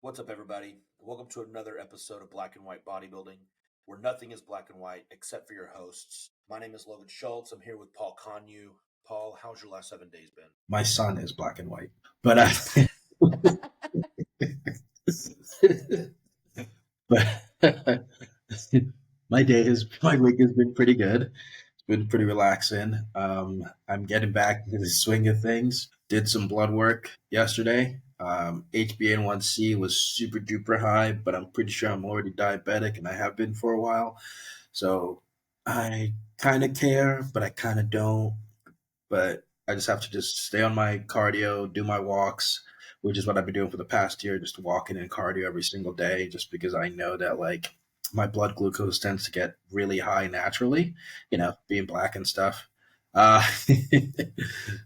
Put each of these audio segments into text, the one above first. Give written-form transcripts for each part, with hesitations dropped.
What's up, everybody? Welcome to another episode of Black and White Bodybuilding, where nothing is black and white except for your hosts. My name is Logan Schultz. I'm here with Paul Conyu. Paul, how's your last 7 days been? My son is black and white, but but my week has been pretty good. It's been pretty relaxing. I'm getting back into the swing of things. Did some blood work yesterday. HbA1c was super duper high, but I'm pretty sure I'm already diabetic, and I have been for a while. So I kind of care, but I kind of don't. But I just have to just stay on my cardio, do my walks, which is what I've been doing for the past year, just walking and cardio every single day, just because I know that like my blood glucose tends to get really high naturally, being black and stuff. Uh,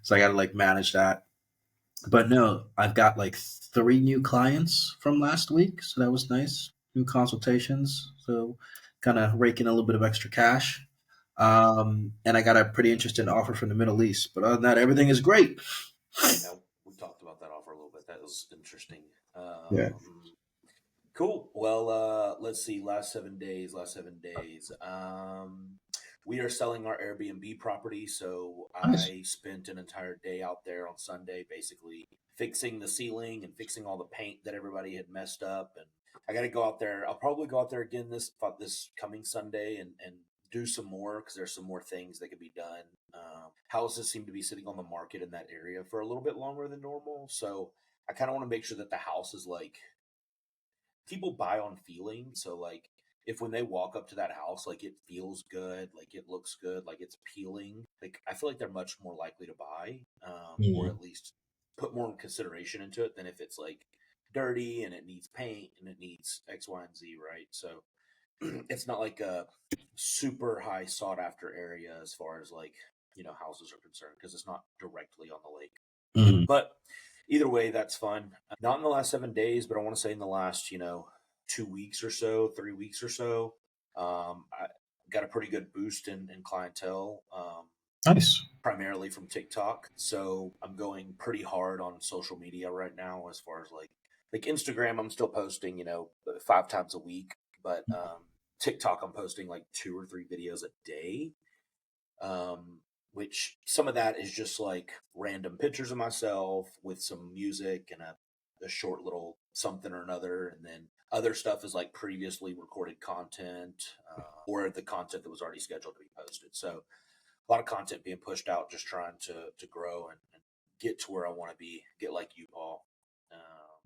so I got to like manage that. But no, I've got like 3 new clients from last week, so that was nice. New consultations, so kind of raking a little bit of extra cash. And I got a pretty interesting offer from the Middle East. But other than that, everything is great. Yeah, we talked about that offer a little bit. That was interesting. Yeah. Cool. Well, let's see. Last 7 days. We are selling our Airbnb property, so Nice. I spent an entire day out there on Sunday, basically fixing the ceiling and fixing all the paint that everybody had messed up. And I got to go out there. I'll probably go out there again this coming Sunday and do some more because there's some more things that could be done. Houses seem to be sitting on the market in that area for a little bit longer than normal, so I kind of want to make sure that the house is like people buy on feeling. So like if when they walk up to that house, like it feels good, like it looks good, like it's appealing, like I feel like they're much more likely to buy, or Mm. at least put more consideration into it than if it's like dirty and it needs paint and it needs X, Y, and Z, right? So it's not like a super high sought after area as far as like, houses are concerned because it's not directly on the lake. Mm. But either way, that's fun. Not in the last 7 days, but I want to say in the last, 2 weeks or so, 3 weeks or so, I got a pretty good boost in clientele, Nice. primarily from TikTok. So I'm going pretty hard on social media right now as far as like Instagram, I'm still posting, 5 times a week, but TikTok, I'm posting like 2 or 3 videos a day. Which some of that is just like random pictures of myself with some music and a short little something or another. And then other stuff is like previously recorded content, or the content that was already scheduled to be posted. So a lot of content being pushed out, just trying to grow and get to where I want to be, get like you, Paul.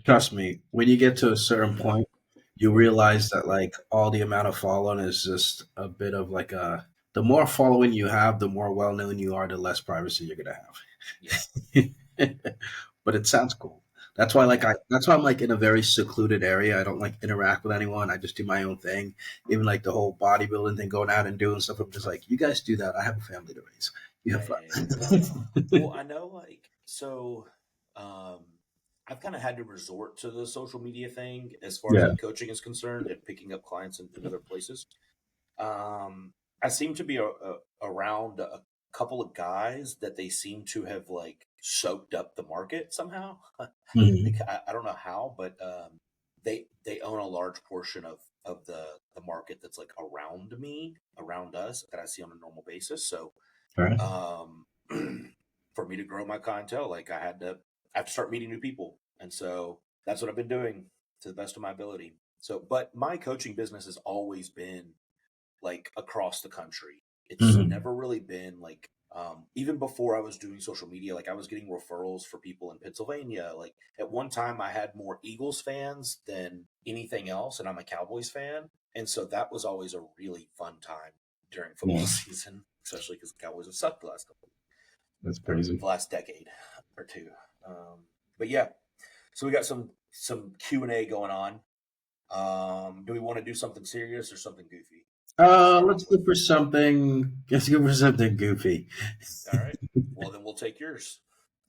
Trust me, when you get to a certain point, you realize that like all the amount of following is just a bit of like a. The more following you have, the more well known you are, the less privacy you're gonna Yeah. have. But it sounds cool. That's why that's why I'm like in a very secluded area. I don't like interact with anyone. I just do my own thing. Even like the whole bodybuilding thing, going out and doing stuff. I'm just like, you guys do that. I have a family to raise. You have fun. Well, I know, like, so um, I've kind of had to resort to the social media thing as far as Yeah. like coaching is concerned and picking up clients in other places. I seem to be around a couple of guys that they seem to have like soaked up the market somehow. Mhm. Like, I don't know how, but they own a large portion of the market that's like around me, around us that I see on a normal basis. So All right. um, for me to grow my clientele, like I have to start meeting new people, and so that's what I've been doing to the best of my ability. So, but my coaching business has always been like across the country. It's Mhm. never really been like even before I was doing social media, like I was getting referrals for people in Pennsylvania. Like at one time, I had more Eagles fans than anything else, and I'm a Cowboys fan, and so that was always a really fun time during football Yeah, season, especially because the Cowboys have sucked the last couple that's or crazy. the last decade or two. But yeah, so we got some Q&A going on. Do we want to do something serious or something goofy to start off Let's with? go for something. Let's go for something goofy. All right. Well, then we'll take yours.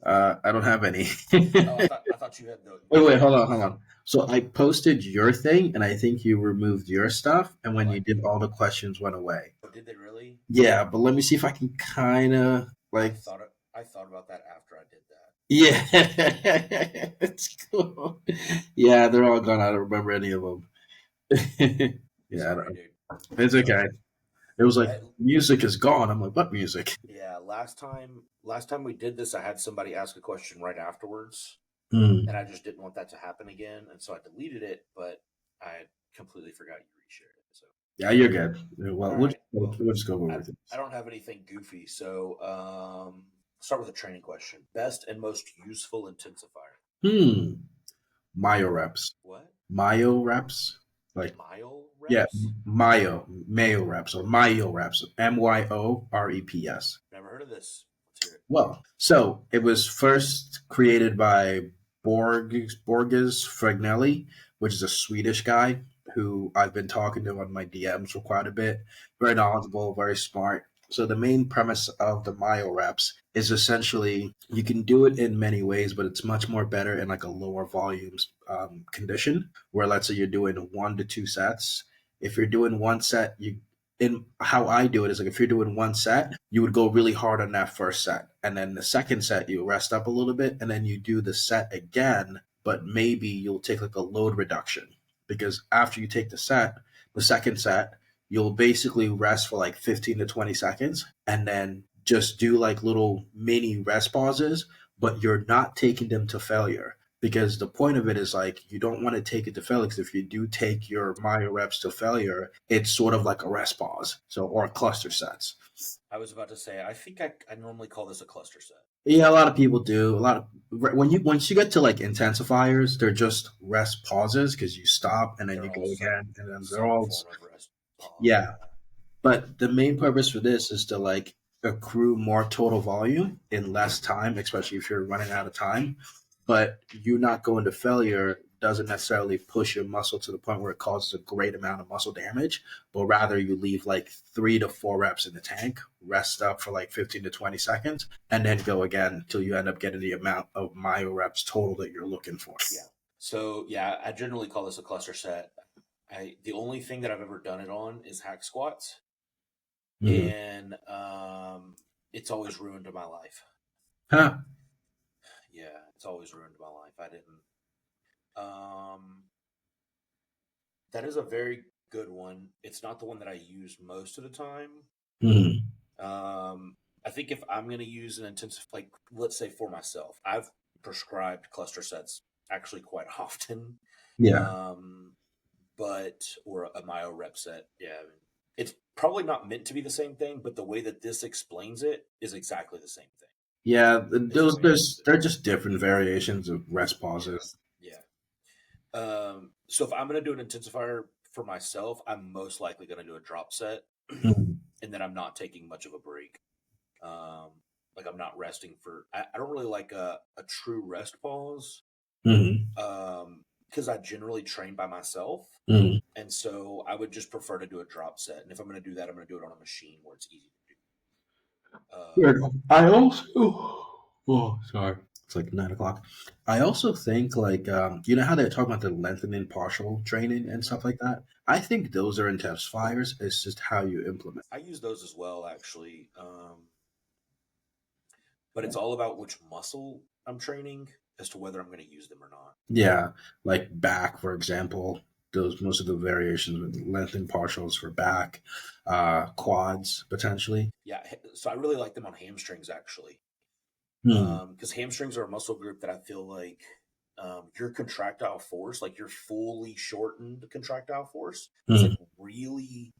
I don't have any. Oh, Wait, I thought you had the wait, goofy hold ones. on. So I posted your thing, and I think you removed your stuff, and when Oh, I you did, did. all the questions went away. Oh, did they really? Yeah, but let me see if I can kind of like. I thought about that after I did that. Yeah, it's cool. Yeah, they're all gone. I don't remember any of them. Yeah, Sorry, dude. it's okay. It was like That music is gone. I'm like, what music? Yeah, last time we did this, I had somebody ask a question right afterwards, and I Hmm. just didn't want that to happen again, and so I deleted it, but I completely forgot you reshared it. So, Yeah, you're good. Well, all right. Well, we'll just go over I with it. I don't have anything goofy, so start with a training question. Best and most useful intensifier. Hmm. Myo reps. What? Myo reps. Like, Mile yeah, reps? Mayo reps or Myo reps. MYOREPS. Never heard of this. Let's hear it. Well, so it was first created by Borges Fragnelli, which is a Swedish guy who I've been talking to on my DMs for quite a bit. Very knowledgeable, very smart. So the main premise of the myo reps is essentially you can do it in many ways, but it's much more better in like a lower volumes condition. Where let's say you're doing 1 to 2 sets. If you're doing one set, you in how I do it is like if you're doing one set, you would go really hard on that first set. And then the second set, you rest up a little bit and then you do the set again, but maybe you'll take like a load reduction. Because after you take the second set, you'll basically rest for like 15 to 20 seconds and then just do like little mini rest pauses, but you're not taking them to failure because the point of it is like you don't want to take it to failure because if you do take your Maya reps to failure, it's sort of like a rest pause, so or cluster sets. I was about to say, I think I normally call this a cluster set. Yeah, a lot of people do. A lot of when you once you get to like intensifiers, they're just rest pauses because you stop and then They're you all go again, and then they're some all form of rest pause. yeah. Yeah. But the main purpose for this is to like accrue more total volume in less time, especially if you're running out of time. But you not going to failure doesn't necessarily push your muscle to the point where it causes a great amount of muscle damage, but rather you leave like 3 to 4 reps in the tank, rest up for like 15 to 20 seconds, and then go again until you end up getting the amount of myo reps total that you're looking for. Yeah. So yeah, I generally call this a cluster set. The only thing that I've ever done it on is hack squats, Mm-hmm. and it's always ruined my life. Huh. Yeah, it's always ruined my life. I didn't. Um, that is a very good one. It's not the one that I use most of the time. Mm-hmm. I think if I'm going to use an intensive, like let's say for myself, I've prescribed cluster sets actually quite often. Yeah. Um, but or a myo rep set. Yeah, I mean, it's probably not meant to be the same thing, but the way that this explains it is exactly the same thing. Yeah. Is the Those way I use it. they're just different variations of rest Yeah, pauses. yeah. So if I'm going to do an intensifier for myself, I'm most likely going to do a drop set, Mm-hmm. and then I'm not taking much of a break. Um, like I'm not resting for. I don't really like a true rest pause, Mm-hmm. because I generally train by myself. Mm-hmm. And so I would just prefer to do a drop set. And if I'm going to do that, I'm going to do it on a machine where it's easy to do. Sure. I also, oh, sorry, it's like 9 o'clock. I also think like you know how they're talking about the lengthening partial training and Mhm. stuff like that. I think those are intensifiers. It's just how you implement. I use those as well, actually. But it's all about which muscle I'm training as to whether I'm going to use them or not. Yeah, like back, for example. Those most of the variations with lengthened partials for back, quads potentially. Yeah. So I really like them on hamstrings, actually. Hmm. Because hamstrings are a muscle group that I feel like your contractile force, like your fully shortened contractile force, is like Hmm. really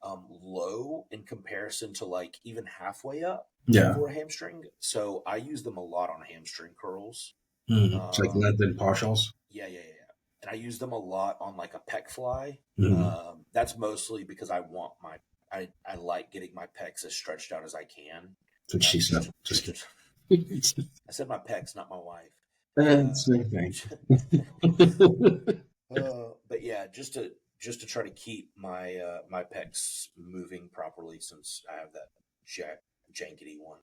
low in comparison to like even halfway up Yeah. for a hamstring. So I use them a lot on hamstring curls. Hmm. It's like Um, lengthened partials. yeah. And I use them a lot on like a pec fly. Hmm. That's mostly because I like getting my pecs as stretched out as I can. That's what she said. Just Just to, kidding. I said my pecs, not my wife. Same thing. But yeah, just to try to keep my pecs moving properly since I have that jankety one.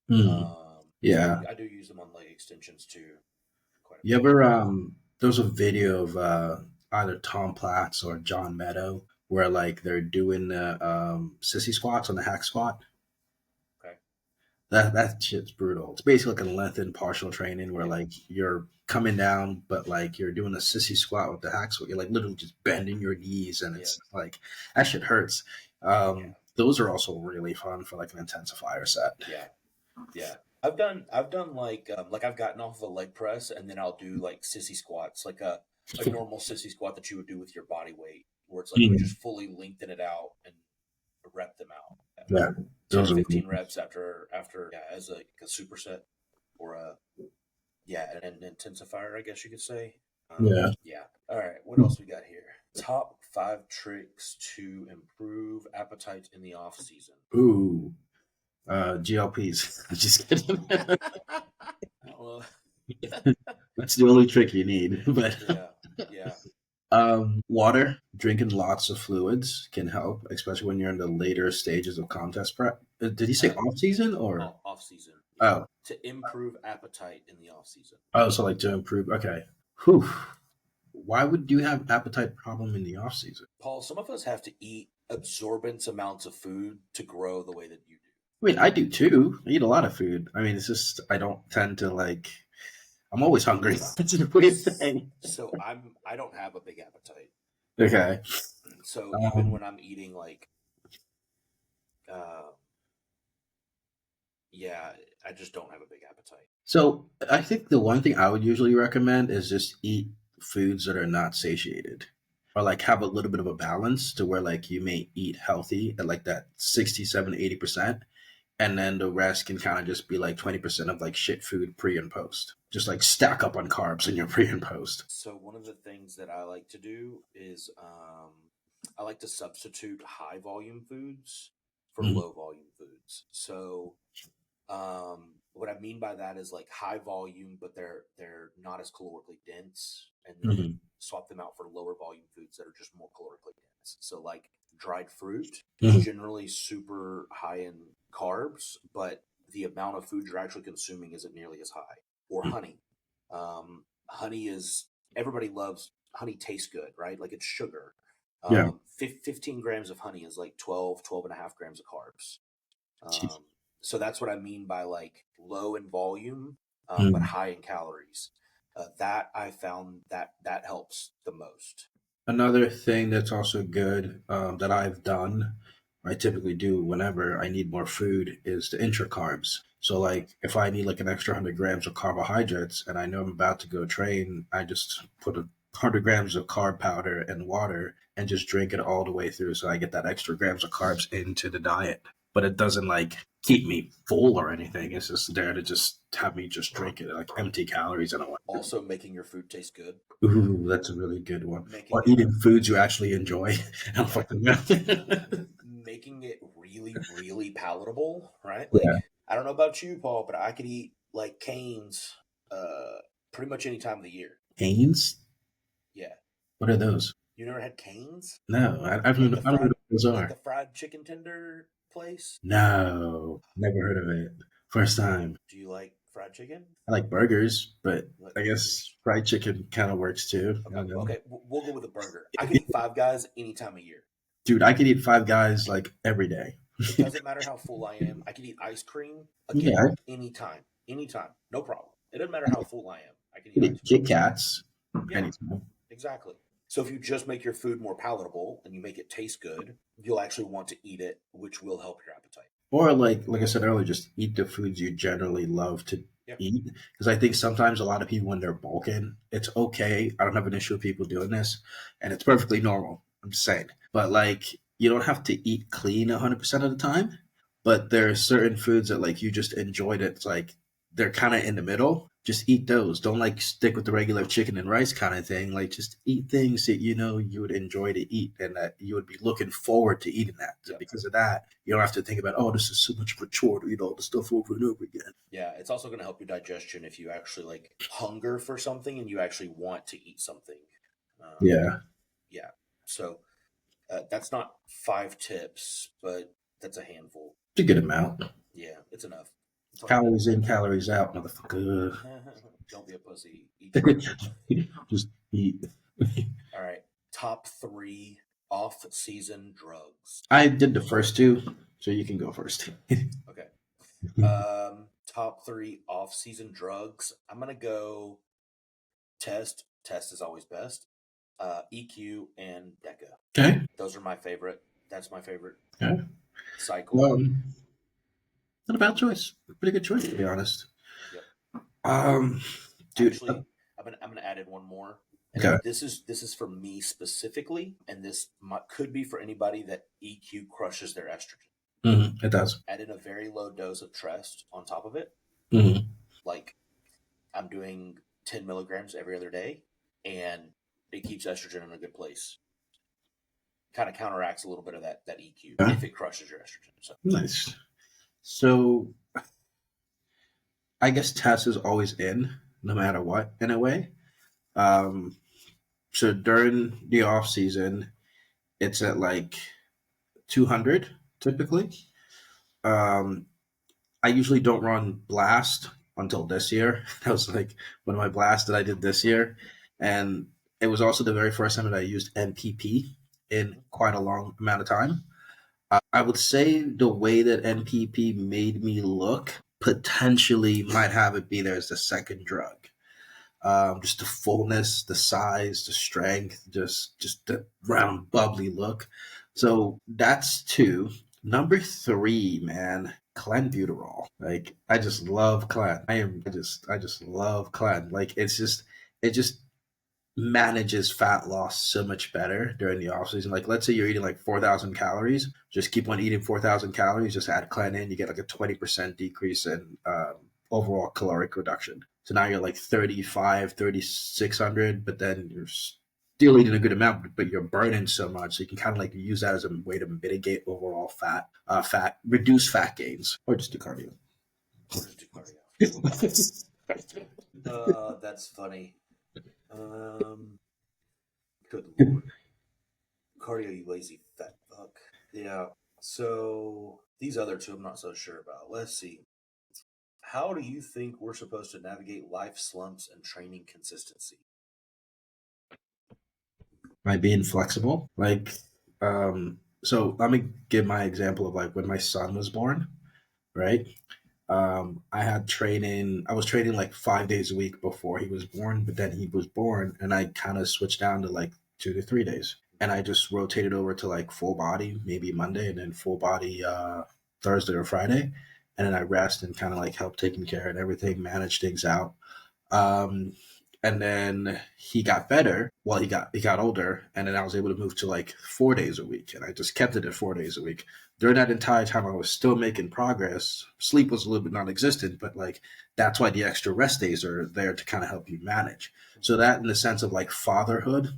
Hmm. So Yeah. I do use them on leg extensions too, quite a You bit. ever there was a video of either Tom Platz or John Meadow where like they're doing the sissy squats on the hack squat. Okay. That shit's brutal. It's basically like a lengthened partial training where Yeah, like you're coming down, but like you're doing a sissy squat with the hack squat. You're like literally just bending your knees, and yeah, it's like that shit hurts. yeah, Those are also really fun for like an intensifier set. yeah, yeah. I've done like I've gotten off of a leg press and then I'll do like sissy squats, like a normal sissy squat that you would do with your body weight, where it's like you Mhm. just fully lengthen it out and rep them out. Yeah. Yeah, 10 to those are really 15 reps after yeah, as a superset or a yeah, an intensifier, I guess you could say. yeah. Yeah. All right. What else we got here? Top 5 tricks to improve appetite in the off season. Ooh, GLPs. Just kidding. Well, That's the only trick you need. But yeah, yeah. water, drinking lots of fluids can help, especially when you're in the later stages of contest prep. Did he say Uh, off season or? Off season. Yeah. Oh, To improve appetite in the off season. oh, so like to improve. Okay. Whew. Why would you have appetite problem in the off season? Paul, some of us have to eat absorbent amounts of food to grow the way that you do. I mean, I do too. I eat a lot of food. I mean, it's just I don't tend to like. I'm always hungry. That's a weird thing. So I don't have a big appetite. Okay. So even Um, when I'm eating like uh yeah, I just don't have a big appetite. so I think the one thing I would usually recommend is just eat foods that are not satiated, or like have a little bit of a balance to where like you may eat healthy at like that 67, 80%, and then the rest can kind of just be like 20% of like shit food pre and post. Just like stack up on carbs in your pre and post. So one of the things that I like to do is I like to substitute high volume foods for Mhm, low volume foods. So what I mean by that is like high volume, but they're not as calorically dense, and then mhm, swap them out for lower volume foods that are just more calorically dense. So like dried fruit is mhm. generally super high in carbs, but the amount of food you're actually consuming isn't nearly as high. Or honey. Honey is everybody loves honey. Tastes good, right? Like it's sugar. Yeah. 15 grams of honey is like 12 and a half grams of carbs. Jeez. Um, so that's what I mean by like low in volume, but Mm. high in calories. That I found that helps the most. Another thing that's also good that I've done, I typically do whenever I need more food, is the intra carbs. So, like, if I need like an extra 100 grams of carbohydrates and I know I'm about to go train, I just put 100 grams of carb powder and water and just drink it all the way through. So I get that extra grams of carbs into the diet. But it doesn't like keep me full or anything. It's just there to just have me just drink it, like empty calories in a way. Also, making your food taste good, Ooh, that's a really good one. making Or it eating foods you actually enjoy. I'm yeah, fucking yeah. making it really palatable. Right? Like I don't know about you, Paul, but I could eat like canes pretty much any time of the year. Canes? Yeah, What are those? you never had canes? No, I Like the don't know fried what those like the are. fried chicken tender place? No, never heard of it. First time. Do you like fried chicken? I like burgers, but You like I guess burgers? fried chicken kind of works too. I Okay, don't know. okay, we'll go with a burger. I could eat Five Guys any time of year. Dude, I could eat Five Guys like every day. It doesn't matter how full I am. I could eat ice cream again Yeah, anytime, no problem. It doesn't matter how full I am. I can I eat could ice eat cream. Kit Kats Yeah, anytime. exactly. So if you just make your food more palatable and you make it taste good, you'll actually want to eat it, which will help your appetite. Or like I said earlier, just eat the foods you generally love to Yeah, eat. Because I think sometimes a lot of people when they're bulking, it's okay. I don't have an issue with people doing this, and it's perfectly normal. I'm just saying. But like you don't have to eat clean 100% of the time. But there are certain foods that like you just enjoyed it. It's like they're kind of in the middle. Just eat those. Don't like stick with the regular chicken and rice kind of thing. Like just eat things that you know you would enjoy to eat and that you would be looking forward to eating that. So yeah, because of that, you don't have to think about, oh, this is so much of a chore to eat all the stuff over and over again. yeah. It's also going to help your digestion if you actually like hunger for something and you actually want to eat something. Um, Yeah, yeah. So that's not 5 tips, but that's a handful. it's a good amount. Yeah, it's enough. That's all you need. Calories in, calories out, motherfucker. Don't be a pussy. Eat your food. Just eat. All right. Top 3 off-season drugs. I did the first two, so you can go first. Okay. Top three off-season drugs. I'm gonna go test. Test is always best. EQ and Deca. Okay. Those are my favorite. That's my favorite Okay. cycle. Well, not a bad choice. Pretty good choice, to be honest. Yep. Um, dude. Actually, I'm gonna add in one more, and Okay. this is for me specifically, and could be for anybody that EQ crushes their estrogen. It does. Add in a very low dose of Trest on top of it. hmm Like I'm doing 10 milligrams every other day, and it keeps estrogen in a good place. Kind of counteracts a little bit of that EQ Yeah. if it crushes your estrogen. So Nice. So I guess Tess is always in, no matter what, in a way. Um, so during the off season, it's at like 200 typically. Um, I usually don't run blast until this year. That was like one of my blasts that I did this year, and it was also the very first time that I used NPP in mhm. quite a long amount of time. I would say the way that NPP made me look potentially might have it be there as the second drug. Just the fullness, the size, the strength, just the round, bubbly look. So that's two. Number three, man, clenbuterol. Like I just love clen. I just love clen. Like it just manages fat loss so much better during the off season. Like let's say you're eating like 4,000 calories, just keep on eating 4,000 calories, just add clen in, you get like a 20% decrease in overall caloric reduction. So now you're like 35, 3,600, but then you're still eating a good amount, but you're burning so much. So you can kind of like use that as a way to mitigate overall reduce fat gains, or just do cardio. Or just do cardio. That's funny. Um, Good lord, cardio, you lazy fat fuck. Yeah. So these other two, I'm not so sure about. Let's see. How do you think we're supposed to navigate life slumps and training consistency? By being flexible. So let me give my example of like when my son was born, right? I was training like 5 days a week before he was born, but then he was born and I kind of switched down to like 2 to 3 days. And I just rotated over to like full body, maybe Monday, and then full body Thursday or Friday. And then I rest and kind of like help taking care of everything, manage things out. Um, and then he got better. Well, he got older, and then I was able to move to like 4 days a week, and I just kept it at 4 days a week. During that entire time, I was still making progress. Sleep was a little bit non-existent, but like that's why the extra rest days are there to kind of help you manage. So that, in the sense of like fatherhood,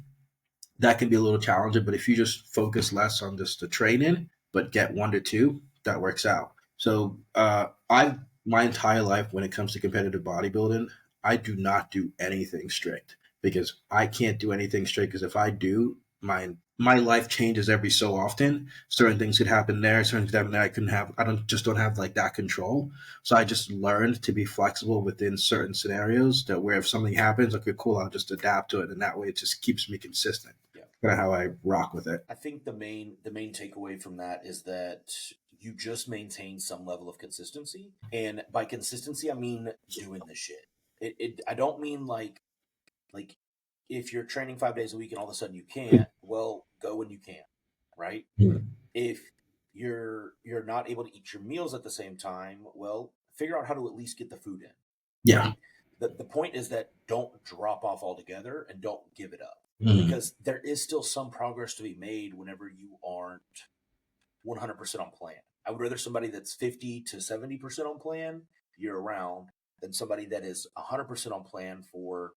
that can be a little challenging. But if you just focus less on just the training, but get 1 to 2, that works out. So I my entire life when it comes to competitive bodybuilding, I do not do anything strict because I can't do anything strict because if I do, my life changes every so often. Certain things could happen there, certain things could happen there. I don't have like that control. So I just learned to be flexible within certain scenarios that where if something happens, okay, cool, I'll just adapt to it. And that way it just keeps me consistent. Yeah. Kind of how I rock with it. I think the main takeaway from that is that you just maintain some level of consistency. And by consistency I mean doing the shit. I don't mean like if you're training 5 days a week and all of a sudden you can't, well, go when you can, right? Mm. If you're not able to eat your meals at the same time, well, figure out how to at least get the food in, Yeah. right? The point is that don't drop off altogether and don't give it up Mm. because there is still some progress to be made whenever you aren't 100% on plan. I would rather somebody that's 50 to 70% on plan year round than somebody that is 100% on plan for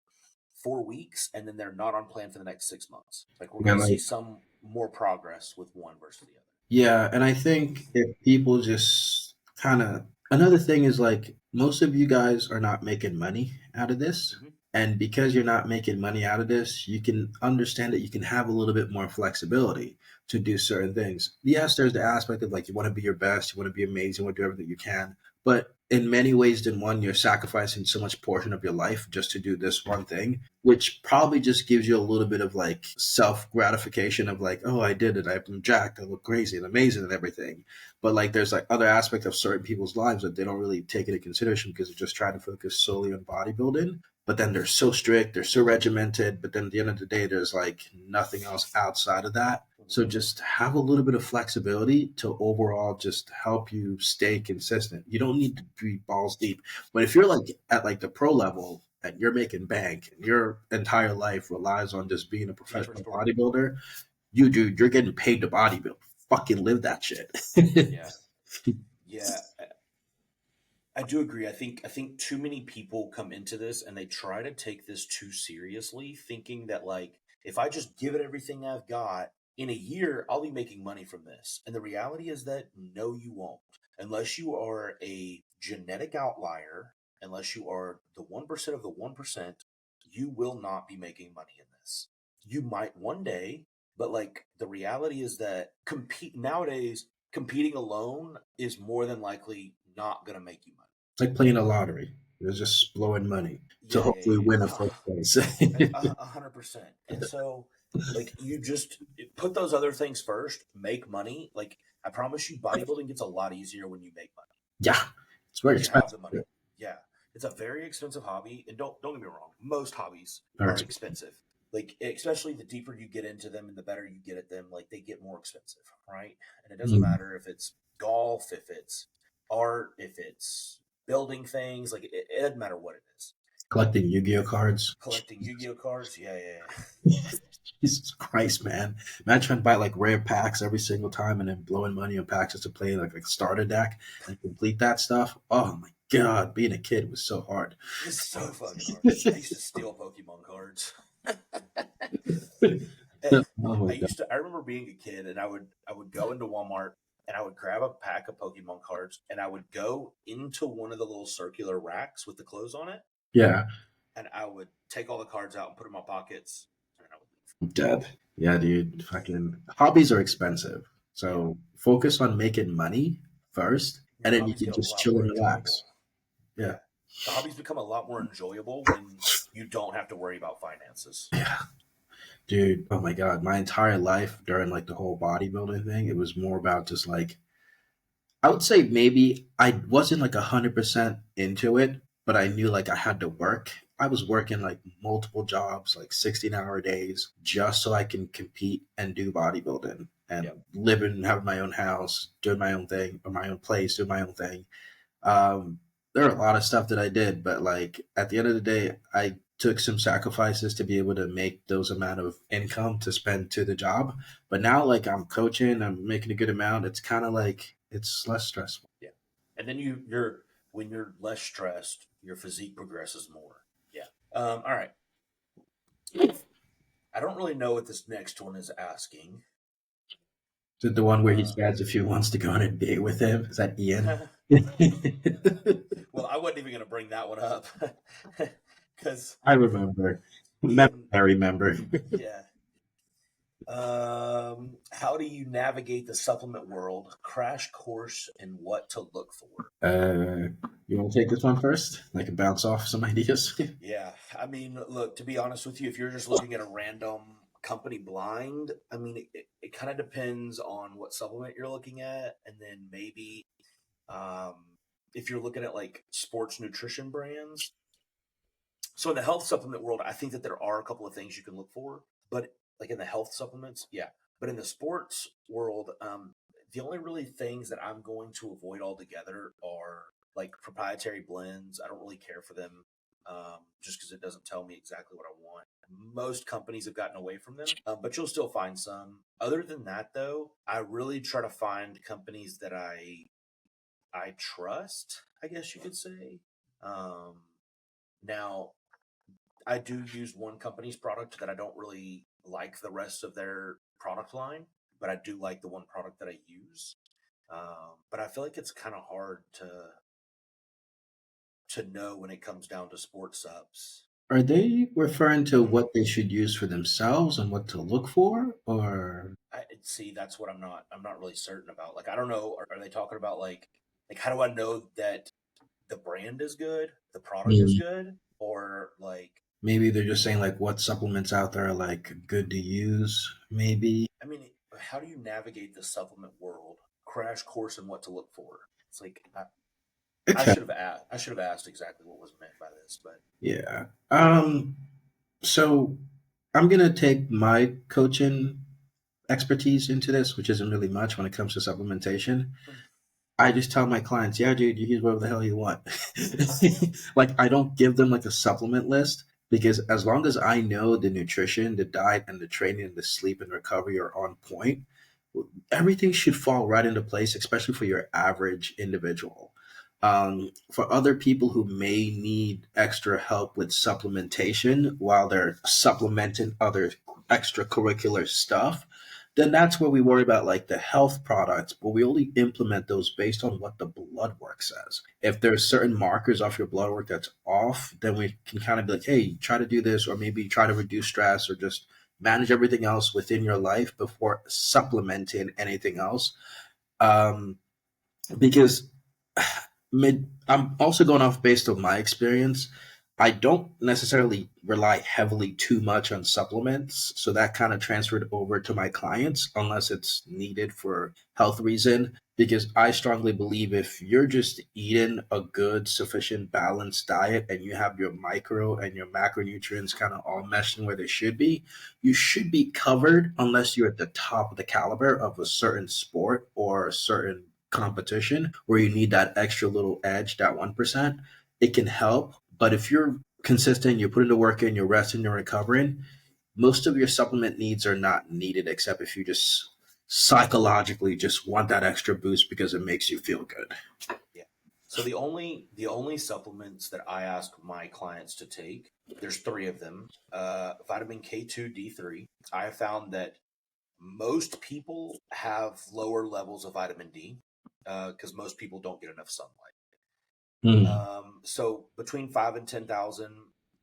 4 weeks and then they're not on plan for the next 6 months. Like we're Yeah, going to see like some more progress with one versus the other. yeah, and I think if people just kind of another thing is like most of you guys are not making money out of this. Mm-hmm. And because you're not making money out of this, you can understand that you can have a little bit more flexibility to do certain things. Yes, there's the aspect of like you want to be your best, you want to be amazing, you want to do everything you can. But in many ways than one, you're sacrificing so much portion of your life just to do this one thing, which probably just gives you a little bit of like self gratification of like, oh, I did it. I'm jacked. I look crazy and amazing and everything. But like, there's like other aspects of certain people's lives that they don't really take into consideration because they're just trying to focus solely on bodybuilding. But then they're so strict, they're so regimented. But then at the end of the day, there's like nothing else outside of that. So just have a little bit of flexibility to overall just help you stay consistent. You don't need to be balls deep. But if you're like at like the pro level and you're making bank and your entire life relies on just being a Yeah, for professional sure. bodybuilder, you're getting paid to bodybuild. Fucking live that shit. Yeah, yeah. I do agree. I think too many people come into this and they try to take this too seriously, thinking that like if I just give it everything I've got in a year, I'll be making money from this. And the reality is that no, you won't, unless you are a genetic outlier, unless you are the 1% of the 1%. You will not be making money in this. You might one day, but like the reality is that compete nowadays. Competing alone is more than likely not going to make you money. It's like playing a lottery. You're just blowing money to Yeah, yeah, hopefully yeah, win a yeah. first place. 100%. And so, like, you just put those other things first. Make money. Like, I promise you, bodybuilding gets a lot easier when you make money. Yeah, it's very When you have expensive. the money. Yeah, it's a very expensive hobby, and don't get me wrong. Most hobbies Very are expensive. expensive. Like, especially the deeper you get into them and the better you get at them, like they get more expensive, right? And it doesn't Mm. matter if it's golf, if it's art, if it's building things. Like, it doesn't matter what it is. Collecting Yu-Gi-Oh cards. Collecting Yu-Gi-Oh cards, yeah, yeah, yeah. Jesus Christ, man. Man trying to buy like rare packs every single time and then blowing money on packs just to play like a starter deck and complete that stuff. Oh my God, being a kid was so hard. It's so fucking hard. I used to steal Pokemon cards. Oh my God. I remember being a kid and I would go into Walmart and I would grab a pack of Pokemon cards and I would go into one of the little circular racks with the clothes on it Yeah, and I would take all the cards out and put them in my pockets and I would leave. I'm dead. Yeah, dude. Fucking hobbies are expensive. Yeah. So focus on making money first and The then you hobbies can get a just lot chill more and relax. enjoyable. Yeah. Yeah. The hobbies become a lot more enjoyable when you don't have to worry about finances. Yeah. Dude, oh my God. My entire life during like the whole bodybuilding thing, it was more about just like I would say maybe I wasn't like 100% into it, but I knew like I had to work. I was working like multiple jobs, like 16-hour days, just so I can compete and do bodybuilding and Yep. live and have my own house, doing my own thing, or my own place, doing my own thing. There are a lot of stuff that I did, but like at the end of the day, I took some sacrifices to be able to make those amount of income to spend to the job. But now, like I'm coaching, I'm making a good amount. It's kind of like it's less stressful. Yeah. And then you're when you're less stressed, your physique progresses more. Yeah. All right. I don't really know what this next one is asking. Is it the one where he Uh, says if he wants to go on a date with him? Is that Ian? well, I wasn't even going to bring that one up because I remember. Ian, I remember. yeah. How do you navigate the supplement world? Crash course in what to look for. You want to take this one first? I can bounce off some ideas. Yeah, I mean, look, to be honest with you, if you're just looking at a random company blind, I mean, it kind of depends on what supplement you're looking at, and then maybe um, if you're looking at like sports nutrition brands. So in the health supplement world, I think that there are a couple of things you can look for, but like in the health supplements, yeah. But in the sports world, the only really things that I'm going to avoid altogether are like proprietary blends. I don't really care for them, just because it doesn't tell me exactly what I want. Most companies have gotten away from them, but you'll still find some. Other than that, though, I really try to find companies that I trust. I guess you could say. Um, Now, I do use one company's product that I don't really like the rest of their product line, but I do like the one product that I use. But I feel like it's kind of hard to know when it comes down to sports subs. Are they referring to what they should use for themselves and what to look for, or I see that's what I'm not really certain about. Like I don't know, are they talking about like how do I know that the brand is good, the product is Mm. good, or like, Maybe they're just saying like what supplements out there are like good to use. Maybe. I mean, how do you navigate the supplement world? Crash course in what to look for. It's like I Okay. should have asked. I should have asked exactly what was meant by this, but Yeah. So I'm gonna take my coaching expertise into this, which isn't really much when it comes to supplementation. I just tell my clients, yeah, dude, you use whatever the hell you want. Like, I don't give them like a supplement list because as long as I know the nutrition, the diet, and the training, and the sleep and recovery are on point, everything should fall right into place, especially for your average individual. For other people who may need extra help with supplementation while they're supplementing other extracurricular stuff, then that's where we worry about like the health products, but we only implement those based on what the blood work says. If there's certain markers off your blood work that's off, then we can kind of be like, hey, try to do this, or maybe try to reduce stress, or just manage everything else within your life before supplementing anything else. Um, because I'm also going off based on my experience. I don't necessarily rely heavily too much on supplements, so that kind of transferred over to my clients unless it's needed for health reason. Because I strongly believe if you're just eating a good, sufficient, balanced diet and you have your micro and your macronutrients kind of all meshing where they you should be covered unless you're at the top of the caliber of a certain sport or a certain competition where you need that extra little edge, that 1%, it can help. But if you're consistent, you're putting the work in, you're resting, you're recovering, most of your supplement needs are not needed except if you just psychologically just want that extra boost because it makes you feel good. yeah. So the only supplements that I ask my clients to take, there's three of them. Vitamin K2 D3. I have found that most people have lower levels of vitamin D because most people don't get enough sunlight. Mm, So between 5 and 10,000,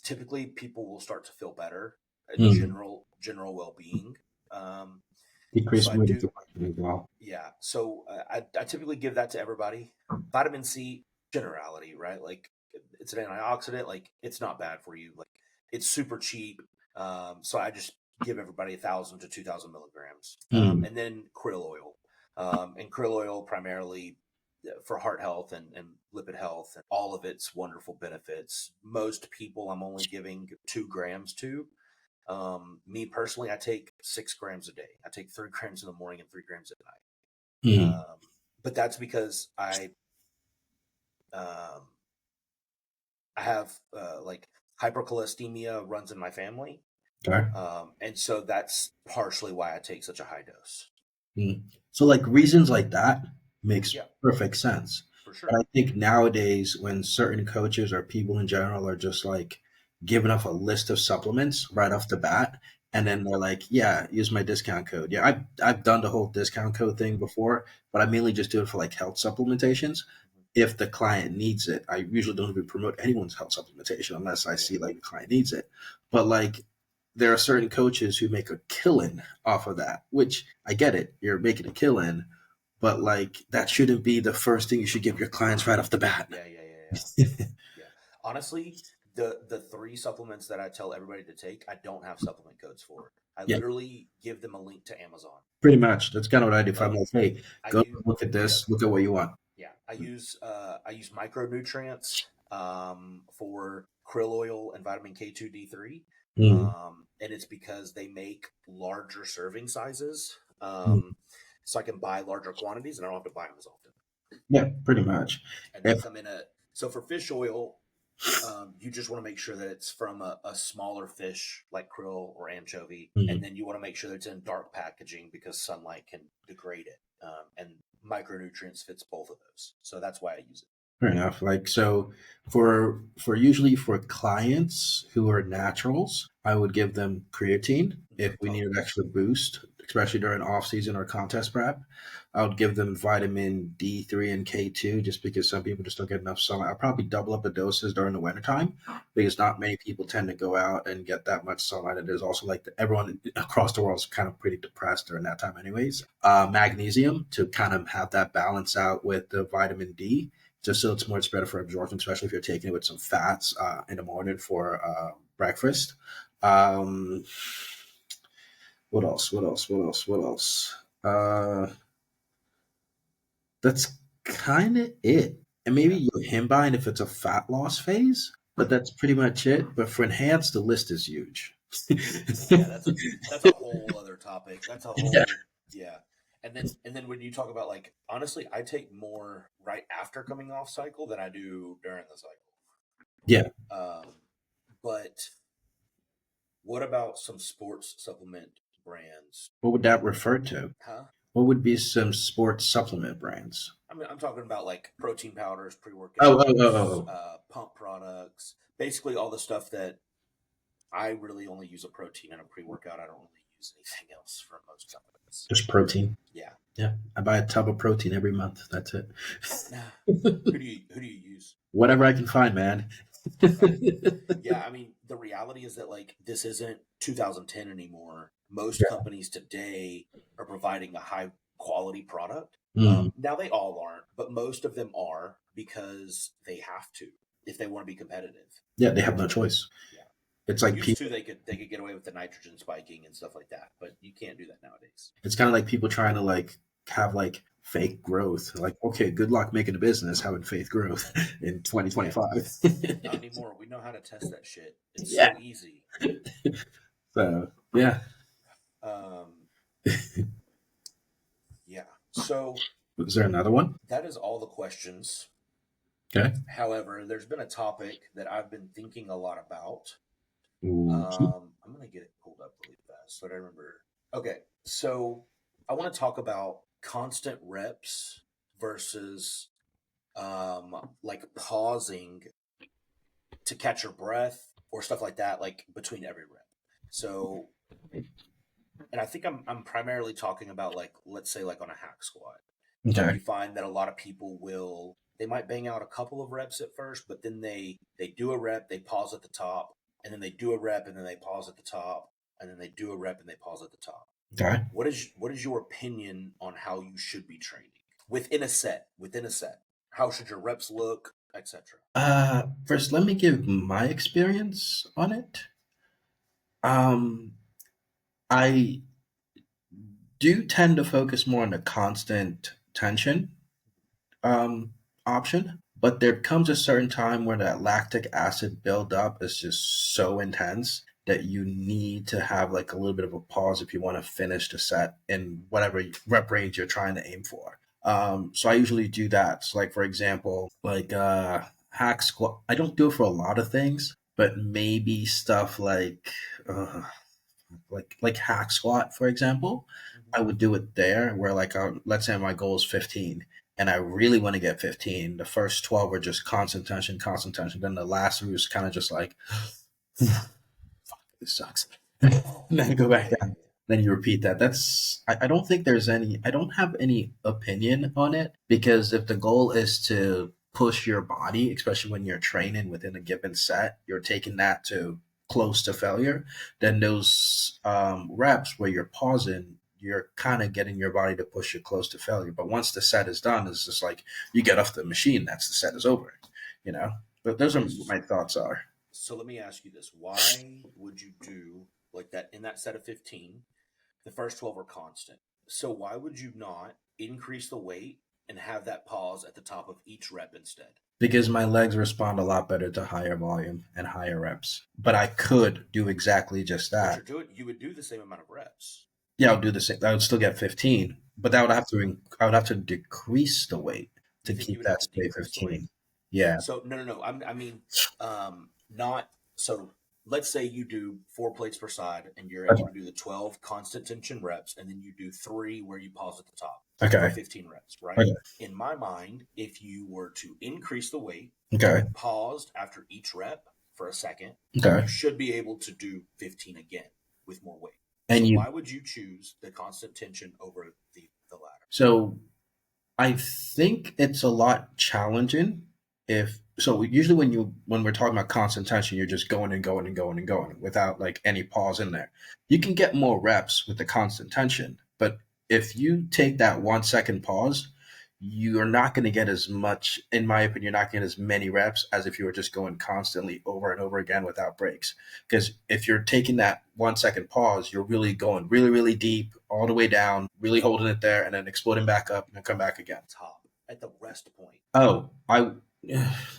typically people will start to feel better in mm. general well being. Um, so Decrease I mood do, as well. yeah. So I typically give that to everybody. Vitamin C, generality, right? Like it's an antioxidant. Like it's not bad for you. Like it's super cheap. So I just give everybody 1,000 to 2,000 milligrams, Mm, and then krill oil. And krill oil primarily for heart health and lipid health and all of its wonderful benefits. Most people I'm only giving 2 grams to. Me personally, I take 6 grams a day. I take 3 grams in the morning and 3 grams at night. mm. But that's because um, I have like hypercholesteremia runs in my family, Okay. and so that's partially why I take such a high dose. Mm. So like reasons like that makes Yeah, perfect sense. for But sure. I think nowadays when certain coaches or people in general are just like giving off a list of supplements right off the bat, and Hmm. then they're like, yeah, use my discount code. Yeah, I've done the whole discount code thing before, but I mainly just do it for like health supplementations. If the client needs it, I usually don't even promote anyone's health supplementation unless I Yeah, see like the client needs it. But like there are certain coaches who make a killing off of that, which I get it. You're making a killing, but like that shouldn't be the first thing you should give your clients right off the bat. yeah, yeah, yeah, yeah. Yeah. Honestly, the three supplements that I tell everybody to take, I don't have supplement codes for. I Yeah, literally give them a link to Amazon. pretty much. That's kind of what I do. If I'm Like like, hey, I go use, look at yep, this, look at what you want. yeah. I use micronutrients for krill oil and vitamin K2 D3. Mm, And it's because they make larger serving sizes. mm. So I can buy larger quantities and I don't have to buy them as often. Yeah, pretty much. And they If come in so for fish oil, you just want to make sure that it's from a smaller fish like krill or anchovy, and mm. then you want to make sure that it's in dark packaging because sunlight can degrade it. And micronutrients fits both of those, so that's why I use it. Fair enough. Like so for usually for clients who are naturals, I would give them creatine if we need Totally. an extra boost, especially during off season or contest prep. I would give them vitamin D3 and K2 just because some people just don't get enough sunlight. I'll probably double up the doses during the wintertime because not many people tend to go out and get that much sunlight. And there's also like everyone across the world is kind of pretty depressed during that time anyways. Yeah. Magnesium to kind of have that balance out with the vitamin D just so it's better for absorption, especially if you're taking it with some fats in the morning for breakfast. Um, what else? What else? What else? What else? That's kind of it. And maybe Okay. your him buying if it's a fat loss phase, but that's pretty much it. But for enhanced, the list is huge. Yeah, that's a whole other topic. That's a Yeah. whole yeah. And then when you talk about like honestly, I take more right after coming off cycle than I do during the cycle. Yeah. But what about some sports supplement brands? What would that refer to? Huh? What would be some sports supplement brands? I mean, I'm talking about like protein powders, Oh, oh, oh, pre-workouts, oh. pump products, basically all the stuff that I really only use a protein and a pre-workout. I don't really use anything else for most companies. Just protein. Yeah. Yeah. I buy a tub of protein every month. That's it. Who do you use? Whatever I can find, man. Okay. Yeah, I mean, the reality is that like this isn't 2010 anymore. Most Yeah. companies today are providing a high quality product. Mm. Now they all aren't, but most of them are because they have to if they want to be competitive. Yeah, they have no choice. Yeah. It's like Used people. to they could get away with the nitrogen spiking and stuff like that, but you can't do that nowadays. It's kind of like people trying to like have like fake growth. Like, okay, good luck making a business having fake growth in Yeah, 2025. not anymore. We know how to test that shit. It's Yeah. so easy. So yeah. Um, yeah. So Was there another one? that is all the questions. Okay. However, there's been a topic that I've been thinking a lot about. Ooh. I'm gonna get it pulled up really fast so I remember. Okay, so I want to talk about constant reps versus like pausing to catch your breath or stuff like that, like between every rep. So, and I think I'm primarily talking about like let's say like on a hack squat. Okay. You find that a lot of people will they might bang out a couple of reps at first, but then they do a rep, they pause at the top, and then they do a rep and then they pause at the top, and then they do a rep and they pause at the top. Okay. What is your opinion on how you should be training within a set? Within a set, how should your reps look, etc. First, let me give my experience on it. Um, I do tend to focus more on the constant tension um, option, but there comes a certain time where that lactic acid buildup is just so intense that you need to have like a little bit of a pause if you want to finish the set in whatever rep range you're trying to aim for. So I usually do that. So like for example, like hack squat. I don't do it for a lot of things, but maybe stuff uh, like hack squat, for example, Mm-hmm. I would do it there where like let's say my goal is 15 and I really want to get 15. The first 12 are just constant tension, constant tension. Then the last three is kind of just like, fuck, this sucks. And then go back Yeah, down. Then you repeat that. I don't think there's I don't have any opinion on it because if the goal is to push your body, especially when you're training within a given set, you're taking that to close to failure, then those reps where you're pausing, you're kind of getting your body to push you close to failure. But once the set is done, it's just like you get off the machine, that's the set is over, you know? But those are okay. what my thoughts are. So let me ask you this: why would you do like that in that set of 15? The first 12 are constant. So why would you not increase the weight and have that pause at the top of each rep instead? Because my legs respond a lot better to higher volume and higher reps. But I could do exactly just But that. you would do the same amount of reps. Yeah, I'll do the same. I would still get 15, but that would have to I would have to decrease the weight You to think you keep would have that to stay decrease the weight? 15. Yeah. So no. I mean, not so. Let's say you do 4 plates per side, and you're able Okay. to do the 12 constant tension reps, and then you do three where you pause at the top for Okay. 15 reps. Right? Okay. In my mind, if you were to increase the weight, Okay. paused after each rep for a second, Okay. you should be able to do 15 again with more weight. So And you why would you choose the constant tension over the latter? so I think it's a lot challenging if so usually when we're talking about constant tension, you're just going and going and going and going without like any pause in there. You can get more reps with the constant tension, but if you take that 1 second pause, you're not going to get as much, in my opinion, you're not getting as many reps as if you were just going constantly over and over again without breaks. Because if you're taking that 1 second pause, you're really going really, really deep, all the way down, really holding it there, and then exploding back up and then come back again. Top at the rest point. Oh,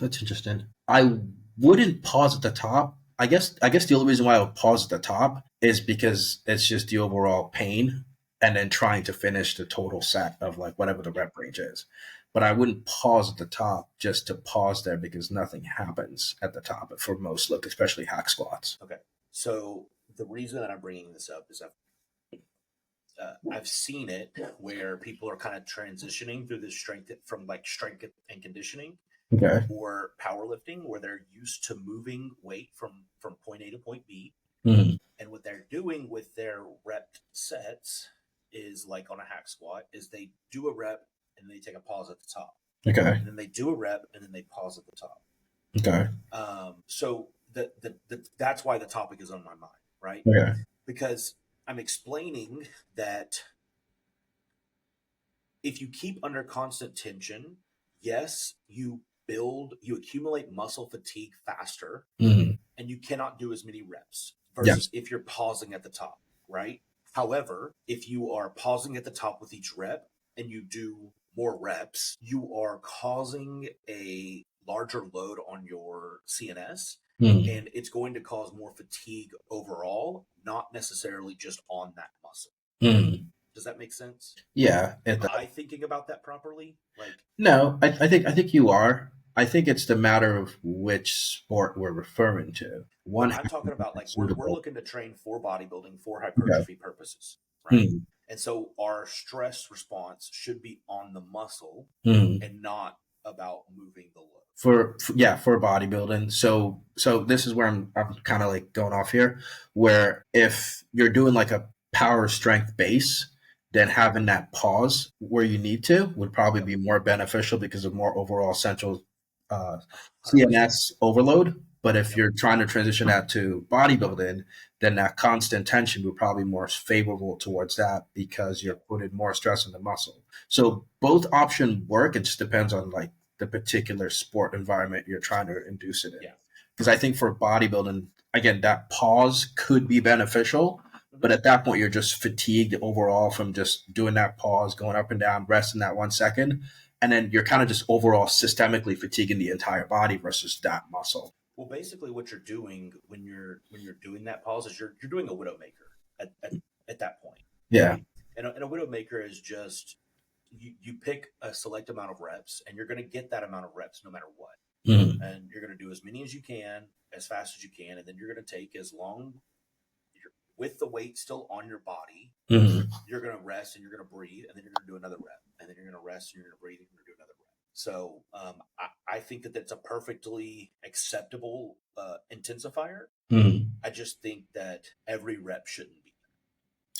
that's interesting. I wouldn't pause at the top. I guess the only reason why I would pause at the top is because it's just the overall pain and then trying to finish the total set of like whatever the rep range is. But I wouldn't pause at the top just to pause there because nothing happens at the top for most look, especially hack squats. Okay. So the reason that I'm bringing this up is I've seen it where people are kind of transitioning through this strength from like strength and conditioning Okay. or powerlifting, where they're used to moving weight from point A to point B. Mhm. And what they're doing with their rep sets is like on a hack squat is they do a rep and they take a pause at the top. Okay. And then they do a rep and then they pause at the top. Okay. So that's why the topic is on my mind, right? Okay. Because I'm explaining that if you keep under constant tension, yes, you accumulate muscle fatigue faster, Mhm. and you cannot do as many reps Yes. versus if you're pausing at the top, right? However, if you are pausing at the top with each rep and you do more reps, you are causing a larger load on your CNS, Mhm. and it's going to cause more fatigue overall, not necessarily just on that muscle. Mhm. Does that make sense? Yeah. Am I thinking about that properly? Like, No, I think you are. I think it's the matter of which sport we're referring to. One well, has I'm talking about like we're suitable. looking to train for bodybuilding for Okay. hypertrophy purposes, right? Hmm. And so our stress response should be on the muscle Hmm. and not about moving the load. For bodybuilding. So this is where I'm kind of like going off here, where if you're doing like a power strength base, then having that pause where you need to would probably Yep. be more beneficial because of more overall central uh, 100%. CNS overload. But if Yep. you're trying to transition that to bodybuilding, then that constant tension would probably be more favorable towards that because you're Yep. putting more stress on the muscle. So both options work. It just depends on like the particular sport environment you're trying to induce it in. Yeah. Because I think for bodybuilding, again, that pause could be beneficial, Mm-hmm. but at that point, you're just fatigued overall from just doing that pause, going up and down, resting that 1 second. And then you're kind of just overall systemically fatiguing the entire body versus that muscle. Well, basically, what you're doing when you're doing that pause is you're doing a widowmaker at that point, Yeah. right? And a widowmaker is just you pick a select amount of reps, and you're going to get that amount of reps no matter what. Mm-hmm. And you're going to do as many as you can, as fast as you can, and then you're going to take as long with the weight still on your body. Mm-hmm. You're going to rest and you're going to breathe, and then you're going to do another rep, and then you're going to rest and you're going to breathe and you're going to do another rep. So I think that that's a perfectly acceptable intensifier. Mm-hmm. I just think that every rep shouldn't be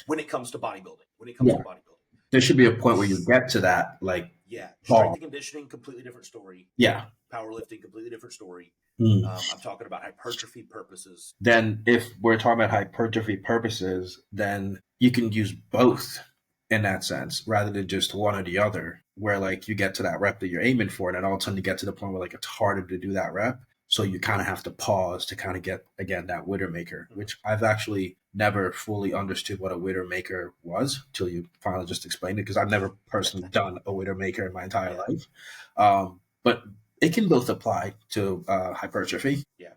when it comes to bodybuilding. When it comes to Yeah. bodybuilding, There should be a point where you get to that, like, yeah, strength pause. and conditioning, completely different story. Yeah. Powerlifting, completely different story. Mm. I'm talking about hypertrophy purposes. Then if we're talking about hypertrophy purposes, then you can use both in that sense rather than just one or the other, where like you get to that rep that you're aiming for, and then all of a sudden you get to the point where like it's harder to do that rep. So you kind of have to pause to kind of get again that widowmaker, which I've actually never fully understood what a widowmaker was till you finally just explained it, because I've never personally done a widowmaker in my entire Yeah. life. But it can both apply to hypertrophy. Yeah.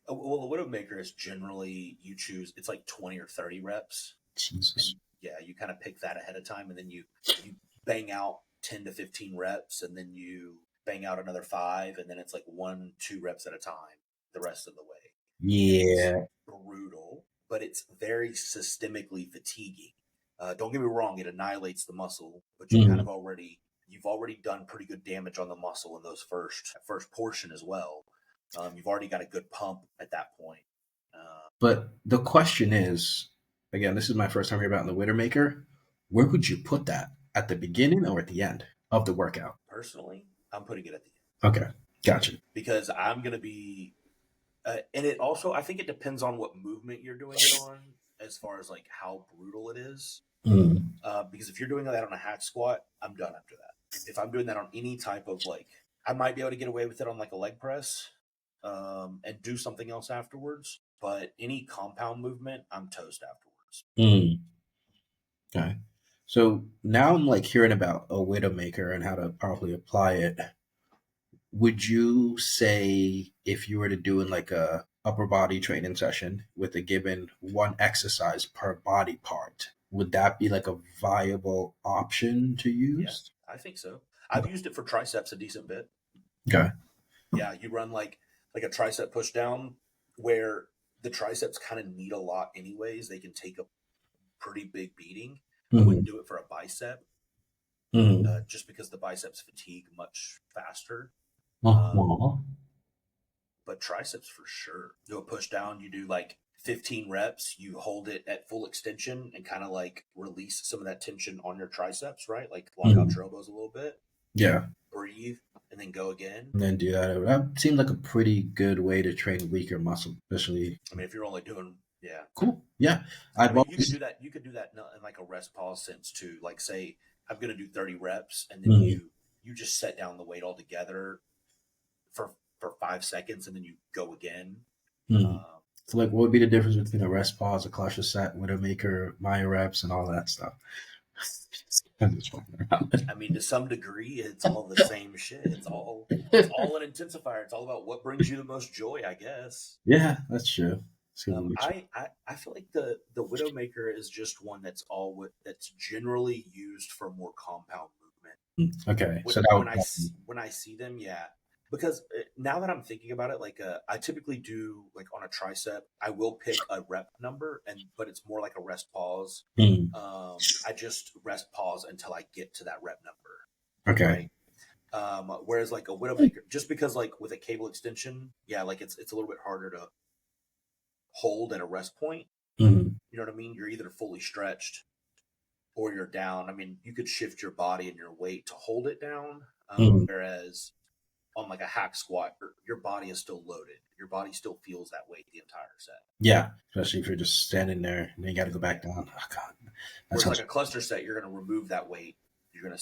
Well, a widowmaker is generally you choose. It's like 20 or 30 reps. Jesus. And yeah, you kind of pick that ahead of time, and then you bang out 10 to 15 reps, and then you bang out another 5, and then it's like 1-2 reps at a time the rest of the way. Yeah. It's brutal, but it's very systemically fatiguing. Don't get me wrong; it annihilates the muscle, but you kind of you've already done pretty good damage on the muscle in those first portion as well. You've already got a good pump at that point. But the question is, again, this is my first time hearing about the Widowmaker. Where would you put that? At the beginning or at the end of the workout? Personally, I'm putting it at the end. Okay, gotcha. Because I'm going to be, and it also, I think it depends on what movement you're doing it on, as far as like how brutal it is. Mm. Because if you're doing that on a hack squat, I'm done after that. if I'm doing that on any type of like, I might be able to get away with it on like a leg press, and do something else afterwards. But any compound movement, I'm toast afterwards. Mm, okay. So now I'm like hearing about a Widowmaker and how to properly apply it. Would you say if you were to do in like a upper body training session with a given one exercise per body part, would that be like a viable option to Yeah, use? I think so. I've used it for triceps a decent bit. Okay. Yeah, you run like a tricep push down where the triceps kind of need a lot anyways. They can take a pretty big beating. I Mm-hmm. wouldn't do it for a bicep, Mm-hmm. just because the biceps fatigue much faster. Um, Uh-huh. but triceps for sure. Do a push down. You do like 15 reps. You hold it at full extension and kind of like release some of that tension on your triceps, right? Like lock out Mm-hmm. your elbows a little bit, Yeah. breathe, and then go again. And then do that. That seems like a pretty good way to train weaker muscle, especially. I mean, if you're only doing, yeah. Cool. Yeah. I I've mean, you could always. do that. You could do that in like a rest pause sense too. Like, say, I'm going to do 30 reps, and then Mm-hmm. you just set down the weight altogether for 5 seconds, and then you go again. Mm-hmm. Um, So, like, what would be the difference between a rest pause, a cluster set, Widowmaker, Myo reps, and all that stuff? I'm just fucking around. I mean, to some degree, it's all the same shit. It's all an intensifier. It's all about what brings you the most joy, I guess. Yeah, that's true. That's really true. I feel like the Widowmaker is just one that's generally used for more compound movement. Okay, when so that when would I when I see them, yeah, because now that I'm thinking about it, like I typically do like on a tricep, I will pick a rep number, but it's more like a rest pause. mm, I just rest pause until I get to that rep number, okay. right? Whereas like a Widowmaker, just because like with a cable extension, yeah, like it's a little bit harder to hold at a rest point. Mm, You know what I mean? You're either fully stretched or you're down. I mean, you could shift your body and your weight to hold it down. mm, Whereas on like a hack squat, your body is still loaded. Your body still feels that weight the entire set. yeah, especially if you're just standing there and then you got to go back down. Oh God, that Whereas like sounds. a cluster set, you're going to remove that weight. You're going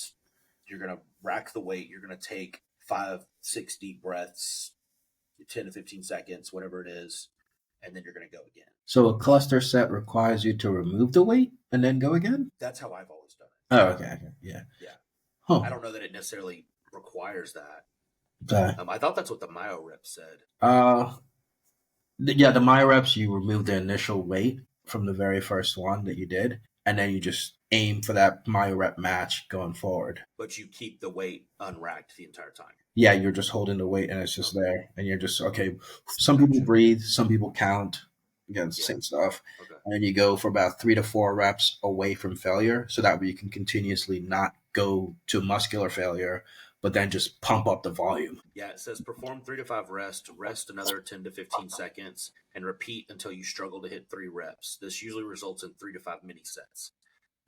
to rack the weight. You're going to take 5, 6 deep breaths, 10 to 15 seconds, whatever it is, and then you're going to go again. So a cluster set requires you to remove the weight and then go again. That's how I've always done it. Oh, okay, okay, yeah. Yeah, Huh. I don't know that it necessarily requires that. Okay. I thought that's what the Myo rep said. Uh, yeah, the my reps, you remove the initial weight from the very first one that you did, and then you just aim for that my rep match going forward. But you keep the weight unracked the entire time. Yeah, you're just holding the weight and it's just Okay. there, and you're just okay. Some people Gotcha. breathe, some people count. Again, it's the Yeah. same stuff. Okay. And then you go for about 3 to 4 reps away from failure, so that way you can continuously not go to muscular failure, but then just pump up the volume. Yeah, it says perform 3 to 5 rest another 10 to 15 seconds, and repeat until you struggle to hit 3 reps. This usually results in 3 to 5 mini sets.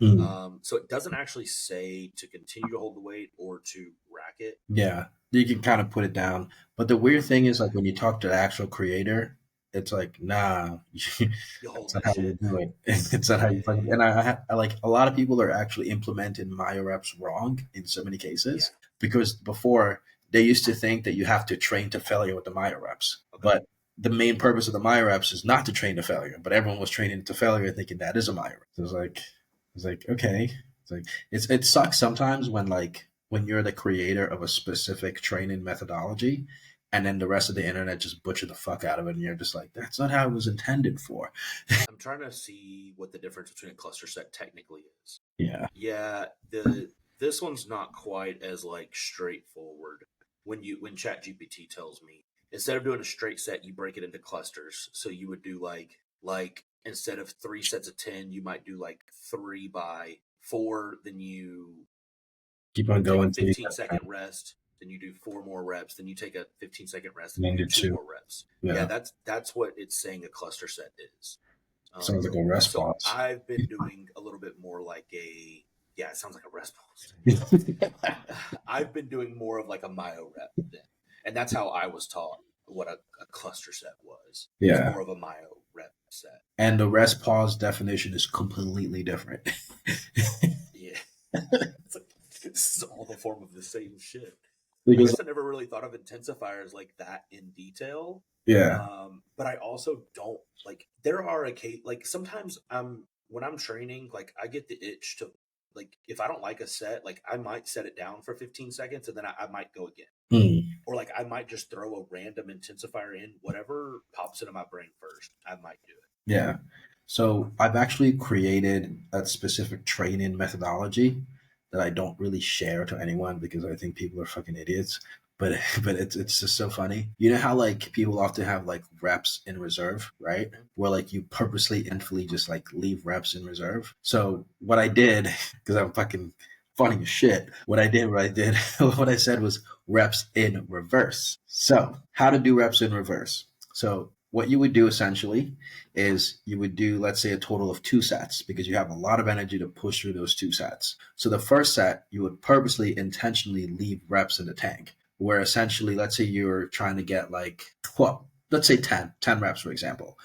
So it doesn't actually say to continue to hold the weight or to rack it. Yeah, you can kind of put it down. But the weird thing is, Yeah, like, when you talk to the actual creator, it's like, nah, you hold that's not that how you shit. do it. It's not how you Yeah, fucking. And I like a lot of people are actually implementing Myo reps wrong in so many yeah. cases because before they used to think that you have to train to failure with the Myo reps, Okay. but the main purpose of the Myo reps is not to train to failure. But everyone was training to failure, thinking that is a Myo rep. So it's like okay, it's like it sucks sometimes when you're the creator of a specific training methodology and then the rest of the internet just butcher the fuck out of it and you're just like that's not how it was intended for. I'm trying to see what the difference between a cluster set technically is. Yeah. Yeah, this one's not quite as like straightforward. When ChatGPT tells me instead of doing a straight set, you break it into clusters. So you would do like instead of 3 sets of 10, you might do like 3 by 4. Then you Keep on take a going till you 15-second rest. Then you do 4 more reps. Then you take a 15-second rest. And you can do do two two. more reps. Yeah, Yeah. that's what it's saying a cluster set is. Sounds like a rest So pause. I've been doing a little bit more like yeah, it sounds like a rest pause. I've been doing more of like a myo rep then. And that's how I was taught what a cluster set was. It's Yeah. more of a myo rep set. And the rest pause definition is completely different. Yeah. It's like, this is all the form of I because guess I never really thought of intensifiers like that in detail. yeah. But I also don't like. There are like sometimes when I'm training, like I get the itch to like if I don't like a set, like I might set it down for 15 seconds and then I might go again. Hmm. Or like I might just throw a random intensifier in, whatever pops into my brain first, I might do it. Yeah. So I've actually created a specific training methodology that I don't really share to anyone because I think people are fucking idiots. But but it's just so funny. You know how like people often have like reps in reserve, right? Mhm. Where like you purposely intentfully just like leave reps in reserve. So what I did, because I'm fucking funny as shit, what I said was reps in reverse. So how to do reps in reverse. So what you would do essentially is you would do, let's say, a total of 2 sets because you have a lot of energy to push through those 2 sets. So the first set, you would purposely, intentionally leave reps in the tank, where essentially, let's say you're trying to get like, well, let's say 10 reps, for example.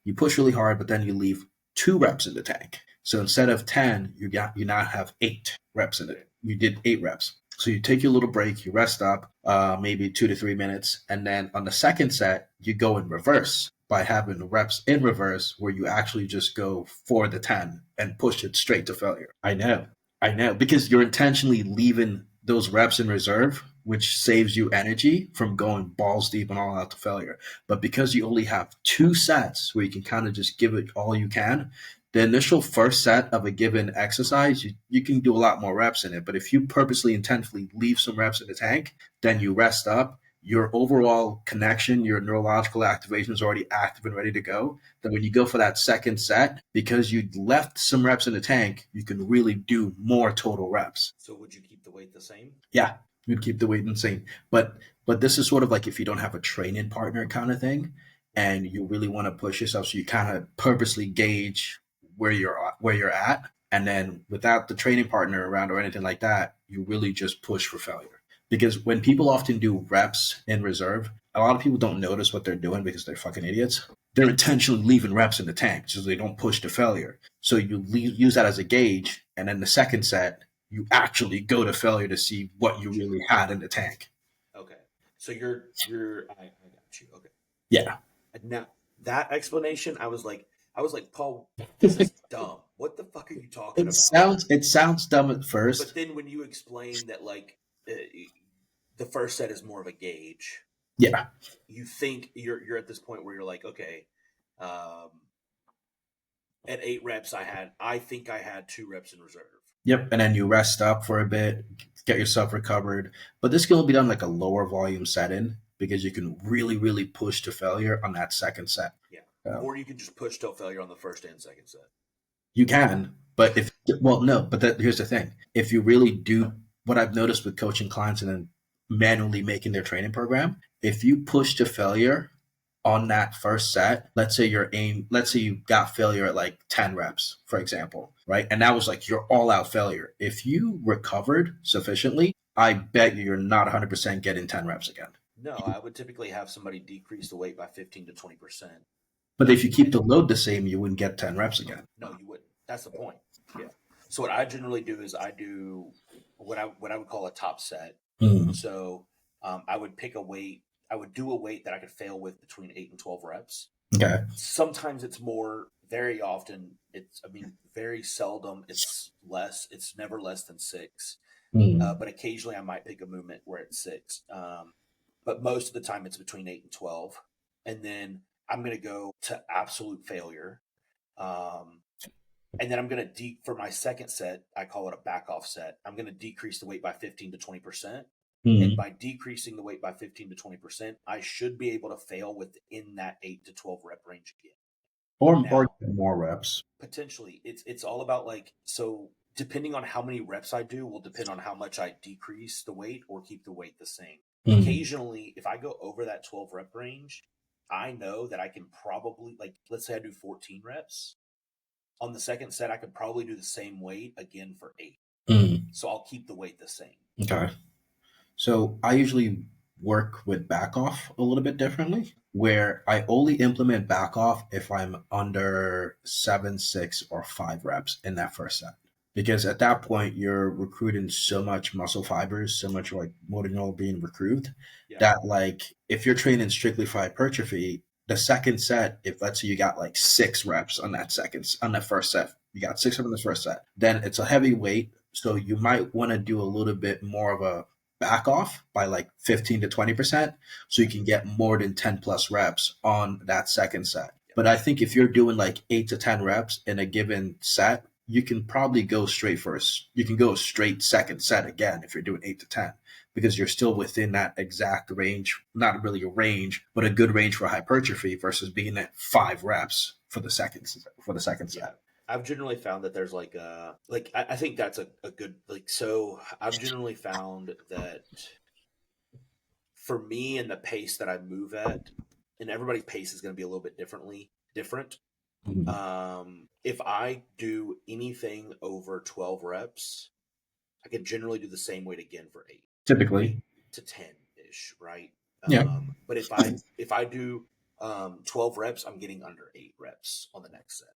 You push really hard, but then you leave 2 reps in the tank. So instead of 10, you now have 8 reps in it. You did 8 reps. So you take your little break, you rest up, maybe 2 to 3 minutes, and then on the second set, you go in reverse by having the reps in reverse, where you actually just go for the 10 and push it straight to failure. I know, because you're intentionally leaving those reps in reserve, which saves you energy from going balls deep and all out to failure. But because you only have 2 sets where you can kind of just give it all you can, the initial first set of a given exercise, you can do a lot more reps in it. But if you purposely, intentionally leave some reps in the tank, then you rest up, your overall connection, your neurological activation is already active and ready to go. Then when you go for that second set, because you left some reps in the tank, you can really do more total reps. So would you keep the weight the same? Yeah, you'd keep the weight insane. But this is sort of like if you don't have a training partner kind of thing, and you really want to push yourself, so you kind of purposely gauge where you're at, and then without the training partner around or anything like that, you really just push for failure. Because when people often do reps in reserve, a lot of people don't notice what they're doing because they're fucking idiots. They're intentionally leaving reps in the tank so they don't push to failure. So use that as a gauge, and then the second set, you actually go to failure to see what you really had in the tank. Okay. So I got you. Okay. Yeah. And now that explanation, I was like, Paul, this is dumb. What the fuck are you talking It about? sounds dumb at But first. then when you explain that like uh, the first set is more of a gauge, Yeah. you think you're at this point where you're like, okay, um, at 8 reps, I think I had 2 reps in reserve. Yep. And then you rest up for a bit, get yourself recovered. But this can all be done like a lower volume setting because you can really, really push to failure on that second set. Yeah. So Or you can just push till failure on the first and second set. you can, but if well, no, but here's the thing: if you really do, what I've noticed with coaching clients and then manually making their training program, if you push to failure on that first set, let's say you got failure at like 10 reps, for example, right? And that was like your all out failure. If you recovered sufficiently, I bet you're not 100% getting 10 reps again. No, I would typically have somebody decrease the weight by 15 to 20%. But if you keep And the load the same, you wouldn't get 10 reps again. no, you wouldn't. That's the point. Yeah. So what I generally do is I do what I would call a top set. Mm. So I would pick a weight. I would do a weight that I could fail with between 8 and 12 reps. Okay. Sometimes it's more. Very often it's. I mean, very seldom it's less. It's never less than 6. Mm. But occasionally I might pick a movement where it's 6. But most of the time it's between 8 and 12, and then I'm going to go to absolute failure. Um, and then I'm going to for my second set, I call it a back off set. I'm going to decrease the weight by 15 to 20%. And Mm. by decreasing the weight by 15 to 20%, I should be able to fail within that 8 to 12 rep range again. Or Now, more reps. potentially, it's all about like, so depending on how many reps I do will depend on how much I decrease the weight or keep the weight the same. Mm. Occasionally, if I go over that 12 rep range, I know that I can probably, like, let's say I do 14 reps. On the second set, I could probably do the same weight again for 8. Mm. So I'll keep the weight the same. Okay. So I usually work with back off a little bit differently, where I only implement back off if I'm under 7, 6, or 5 reps in that first set. because at that point you're recruiting so much muscle fibers, so much like motor neural being recruited Yeah. that like if you're training strictly for hypertrophy, the second set, if let's say you got like 6 reps on that first set, you got 6 reps on the first set, then it's a heavy weight. So you might want to do a little bit more of a back off by like 15 to 20%. So you can get more than 10 plus reps on that second set. Yeah. But I think if you're doing like 8 to 10 reps in a given set, you can probably go straight first. You can go straight second set again if you're doing 8 to 10 because you're still within that exact range, not really a range, but a good range for hypertrophy versus being at 5 reps for the second Yeah. set. I've generally found that there's I think that's a good so I've generally found that for me and the pace that I move at, and everybody's pace is going to be a little bit different. Mhm. If I do anything over 12 reps, I can generally do the same weight again for eight Typically, to 10 ish, right? yeah. But if I do 12 reps, I'm getting under 8 reps on the next set.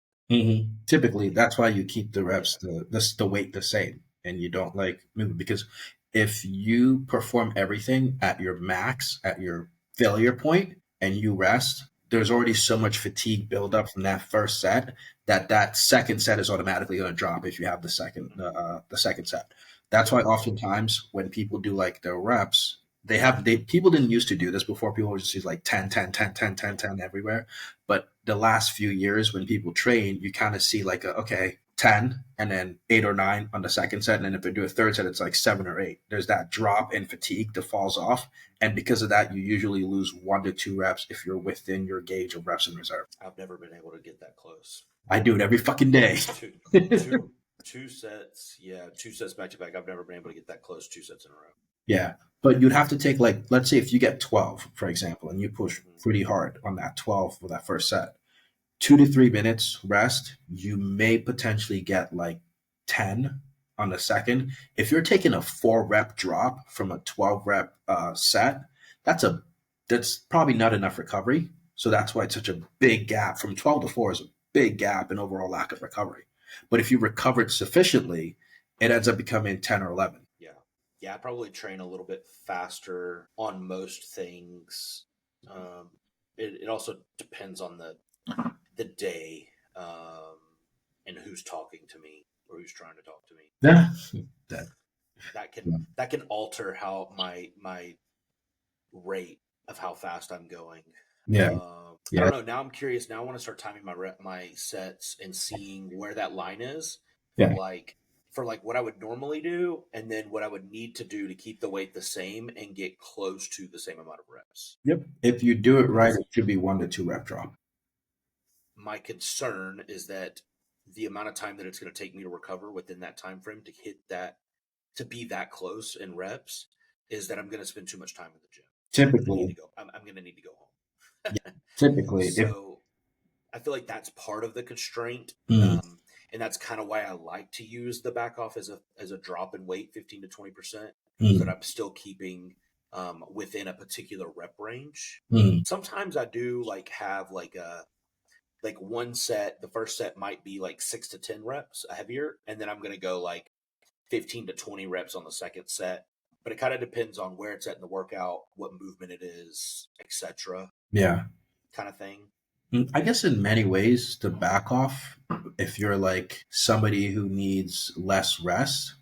Typically, Like, that's why you keep the yeah, reps the weight the same, and you don't like move it because if you perform everything at your max, at your failure point, and you rest, there's already so much fatigue buildup from that first set that that second set is automatically going to drop if you have the second set. That's yep, why oftentimes when people do like their reps, they people didn't used to do this before. People would just use like 10, 10, 10, 10, 10, yeah, 10 everywhere. But the last few years, when people train, you kind of see like, okay, 10 and then 8 or 9 on the second set. And then if they do a third set, it's like 7 or 8. There's that drop in fatigue that falls off. And because of that, you usually lose 1 to 2 reps if you're within your gauge of reps in reserve. I've never been able to get that close. I do it every fucking day. Two, two, two sets, yeah, 2 sets back to back. I've never been able to get that close 2 sets in a row. Yeah. But you'd have to take like, let's say if you get 12, for example, and you push Mm-hmm. pretty hard on that 12 for that first set, 2 to 3 minutes rest, you may potentially get like 10 on the second. If you're taking a 4 rep drop from a 12 rep set, that's a that's probably not enough recovery. So that's why it's such a big gap. From 12 to 4 is a big gap in overall lack of recovery. But if you recovered sufficiently, it ends up becoming 10 or 11. Yeah. Yeah, I probably train a little bit faster on most things. Um, it also depends on the day, and who's talking to me or who's trying to talk to me. Yeah. That, That can alter how my rate of how fast I'm going. yeah. I Yeah. don't know. Now I'm curious. Now I want to start timing my sets and seeing where that line is for Yeah. like what I would normally do, and then what I would need to do to keep the weight the same and get close to the same amount of reps. Yep. If you do it right, Because it should be 1 to 2 rep drop. my concern is that the amount of time that it's going to take me to recover within that time frame to hit that to be that close in reps is that I'm going to spend too much time in the gym, and I'm going to need to Typically, go. I'm going to need to go yeah, home. typically, if So I feel like that's part of the constraint, mm, and that's kind of why I like to use the back off as a drop in weight, 15 to 20%, so that mm, I'm still keeping within a particular rep range. mm, Sometimes I do have one set. The first set might be like 6 to 10 reps heavier, and then I'm gonna go like 15 to 20 reps on the second set. But it kind of depends on where it's at in the workout, what movement it is, etc. yeah. kind of thing. I guess in many ways, the back off, if you're like somebody who needs less rest,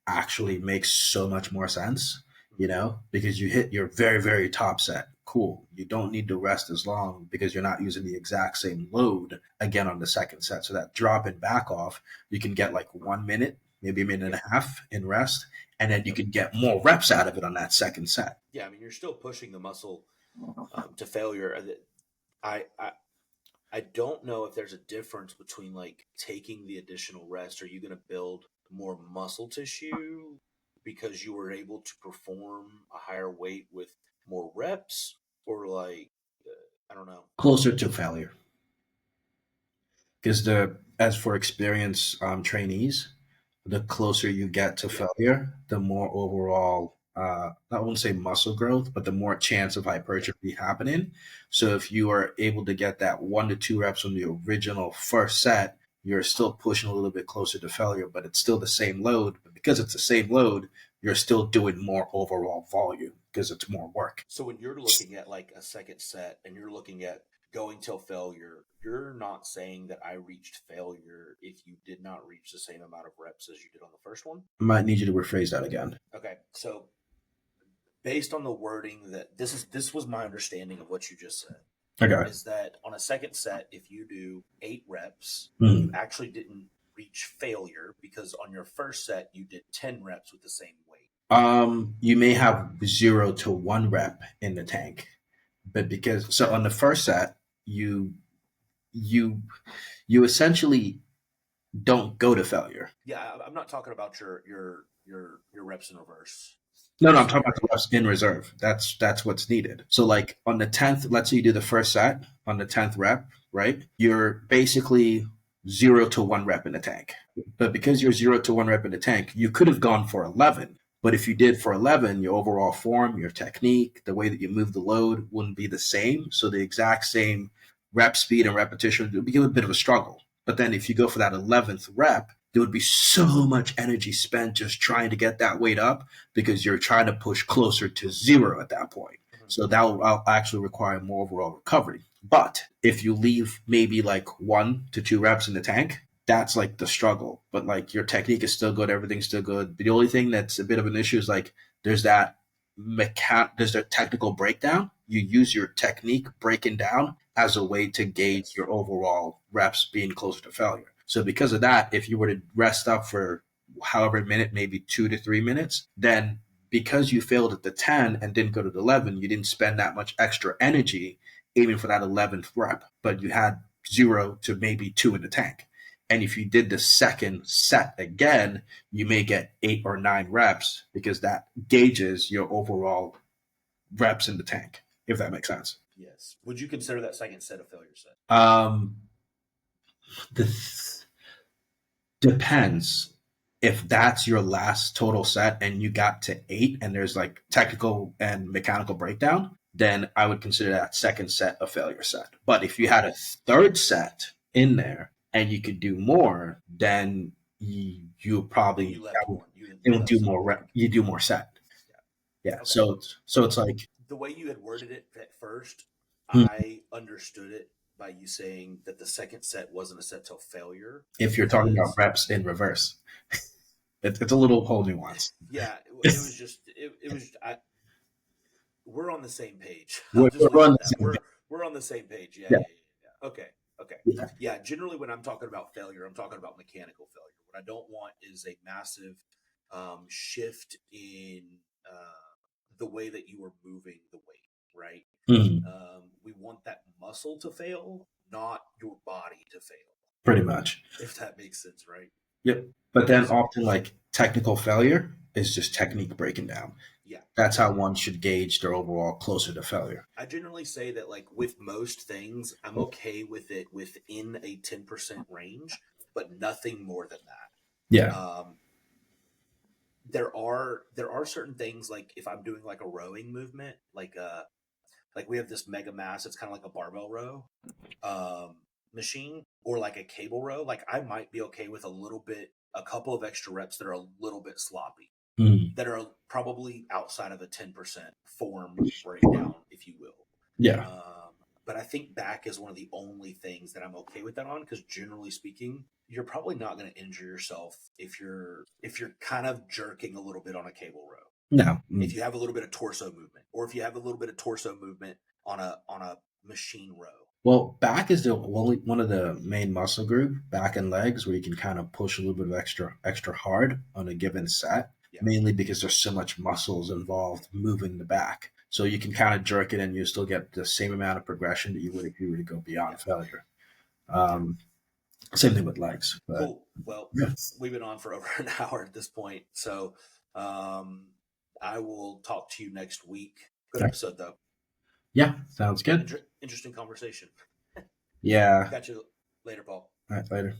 actually makes so much more sense, Mhm. because you hit your very, very top set. Cool. You don't need to rest as long because you're not using the exact same load again on the second set. So that drop in back off, you can get like 1 minute, maybe a minute and Yep. a half in rest, and then you Yep. can get more reps out of it on that second set. Yeah, I mean, you're still pushing the muscle to failure. I I don't know if there's a difference between like taking the additional rest. Are you going to build more muscle tissue because you were able to perform a higher weight with more reps, or I don't know. Closer to failure. Because as for experienced trainees, the closer you get to Yeah, failure, the more overall, I won't say muscle growth, but the more chance of yeah, hypertrophy happening. So if you are able to get that 1 to 2 reps on the original first set, you're still pushing a little bit closer to failure, but it's still the same load. But because it's the same load, you're still doing more overall volume because it's more work. So when you're looking at like a second set and you're looking at going till failure, you're not saying that I reached failure if you did not reach the same amount of reps as you did on the first one? I might need you to rephrase that again. Okay. So based on the wording that this was my understanding of what you just said. Okay. Is that on a second set, if you do 8 reps, Mm. you actually didn't reach failure because on your first set you did 10 reps with the same weight. You may have 0 to 1 rep in the tank, but because so on the first set, you you you essentially don't go to failure. Yeah, I'm not talking about your reps in reverse. No, no, I'm talking about the reps in reserve. That's what's needed. So like on the 10th, let's say you do the first set on the 10th rep, right? You're basically 0 to 1 rep in the tank. But because you're 0 to 1 rep in the tank, you could have gone for 11. But if you did for 11, your overall form, your technique, the way that you move the load wouldn't be the same. So the exact same rep speed and repetition would be a bit of a struggle. But then if you go for that 11th rep, there would be so much energy spent just trying to get that weight up because you're trying to push closer to 0 at that point. Mm-hmm. So that will actually require more overall recovery. But if you leave maybe like 1 to 2 reps in the tank, that's like the struggle. But like your technique is still good, everything's still good. But the only thing that's a bit of an issue is like there's that there's a technical breakdown. You use your technique breaking down as a way to gauge your overall reps being closer to failure. So because of that, if you were to rest up for however minute, maybe 2 to 3 minutes, then because you failed at the 10 and didn't go to the 11, you didn't spend that much extra energy aiming for that 11th rep, but you had 0 to maybe 2 in the tank. And if you did the second set again, you may get 8 or 9 reps because that gauges your overall reps in the tank, if that makes sense. Yes. Would you consider that second set a failure set? The depends. If that's your last total set and you got to 8 and there's like technical and mechanical breakdown, then I would consider that second set a failure set. But if you had a third set in there and you could do more, then you probably You left one. it would do more. You do more set. Yeah. Okay. So it's like The way you had worded it at first, hmm, I understood it by you saying that the second set wasn't a set till failure. if you're talking about reps in reverse, it's a little whole nuance. Yeah, it was just it was. We're on the same page. We're, I'll just leave we're it on at the that. same page. We're on the same page. Yeah, Yeah. yeah, yeah, yeah. Okay, okay. Yeah. Yeah, generally when I'm talking about failure, I'm talking about mechanical failure. What I don't want is a massive shift in the way that you are moving the weight, right? Mhm. We want that muscle to fail, not your body to fail, Pretty much. if that makes sense, right? Yep. But then So, often like technical failure is just technique breaking down. yeah. That's how one should gauge their overall closer to failure. I generally say that, like with most things, I'm okay with it within a 10% range, but nothing more than that. Yeah. There are certain things, like if I'm doing like a rowing movement, like we have this mega mass, it's kind of like a barbell row machine, or like a cable row. Like I might be okay with a couple of extra reps that are a little bit sloppy, Mhm. that are probably outside of a 10% form breakdown, if you will. Yeah. But I think back is one of the only things that I'm okay with that on, because generally speaking, you're probably not going to injure yourself if you're kind of jerking a little bit on a cable row. No. If you have a little bit of torso movement, or if you have a little bit of torso movement on a machine row. Well, back is the only one of the main muscle group, back and legs, where you can kind of push a little bit of extra hard on a given set, Yeah. mainly because there's so much muscles involved moving the back. So you can kind of jerk it and you still get the same amount of progression that you would if you were to go beyond failure. Same thing with legs. But, Cool. Well, yeah. we've been on for over an hour at this point, so I will talk to you next week. Good episode, though. Yeah, sounds good. Interesting conversation. Yeah. Catch you later, Paul. All right, later.